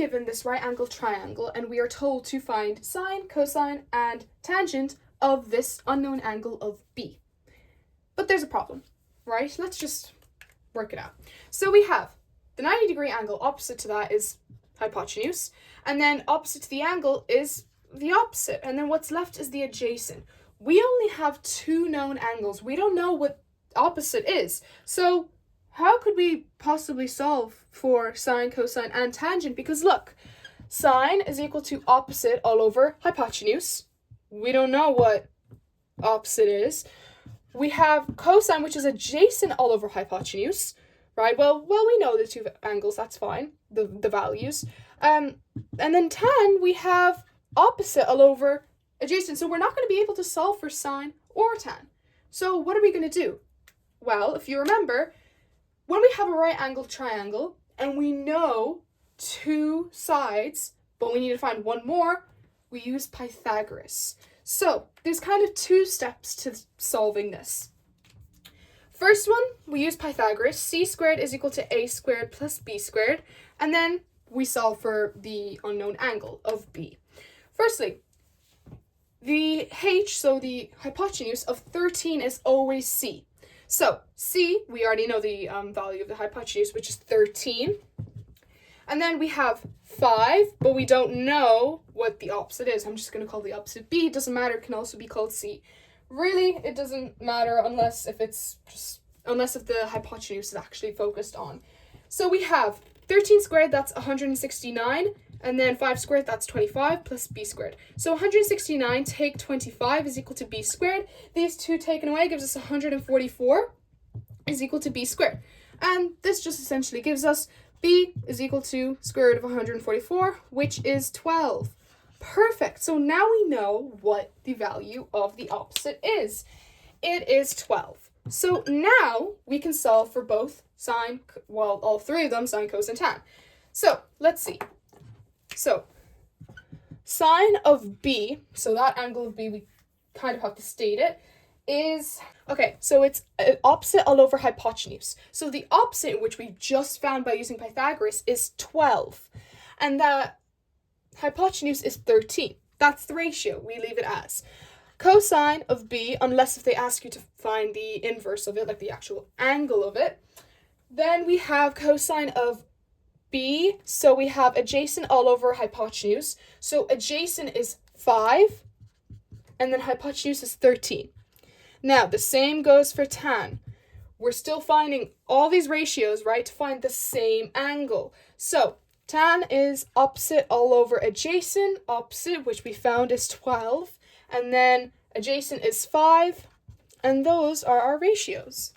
given this right angle triangle and we are told to find sine, cosine, and tangent of this unknown angle of B. But there's a problem, right? Let's just work it out. So we have the 90-degree angle opposite to that is hypotenuse, and then opposite to the angle is the opposite, and then what's left is the adjacent. We only have two known angles. We don't know what opposite is. So how could we possibly solve for sine, cosine, and tangent? Because look, sine is equal to opposite all over hypotenuse. We don't know what opposite is. We have cosine, which is adjacent all over hypotenuse, right? Well, we know the two angles, that's fine, the values. And then tan, we have opposite all over adjacent. So we're not going to be able to solve for sine or tan. So what are we going to do? Well, if you remember, when we have a right angle triangle and we know two sides, but we need to find one more, we use Pythagoras. So there's kind of two steps to solving this. First one, we use Pythagoras. C squared is equal to A squared plus B squared. And then we solve for the unknown angle of B. Firstly, the h, so the hypotenuse of 13 is always C. So C, we already know the value of the hypotenuse, which is 13. And then we have 5, but we don't know what the opposite is. I'm just going to call the opposite B. It doesn't matter. It can also be called C. Really, it doesn't matter unless if the hypotenuse is actually focused on. So we have 13 squared, that's 169. And then 5 squared, that's 25 plus B squared. So 169 take 25 is equal to B squared. These two taken away gives us 144 is equal to B squared. And this just essentially gives us B is equal to square root of 144, which is 12. Perfect. So now we know what the value of the opposite is. It is 12. So now we can solve for both sine, well, all three of them, sine, cos, and tan. So let's see. So sine of B, so that angle of B, we kind of have to state it, is, okay, so it's opposite all over hypotenuse. So the opposite, which we just found by using Pythagoras, is 12. And that hypotenuse is 13. That's the ratio. We leave it as. Cosine of B, unless if they ask you to find the inverse of it, like the actual angle of it, then we have cosine of B, so we have adjacent all over hypotenuse. So adjacent is 5, and then hypotenuse is 13. Now, the same goes for tan. We're still finding all these ratios, right, to find the same angle. So tan is opposite all over adjacent, opposite, which we found is 12, and then adjacent is 5, and those are our ratios.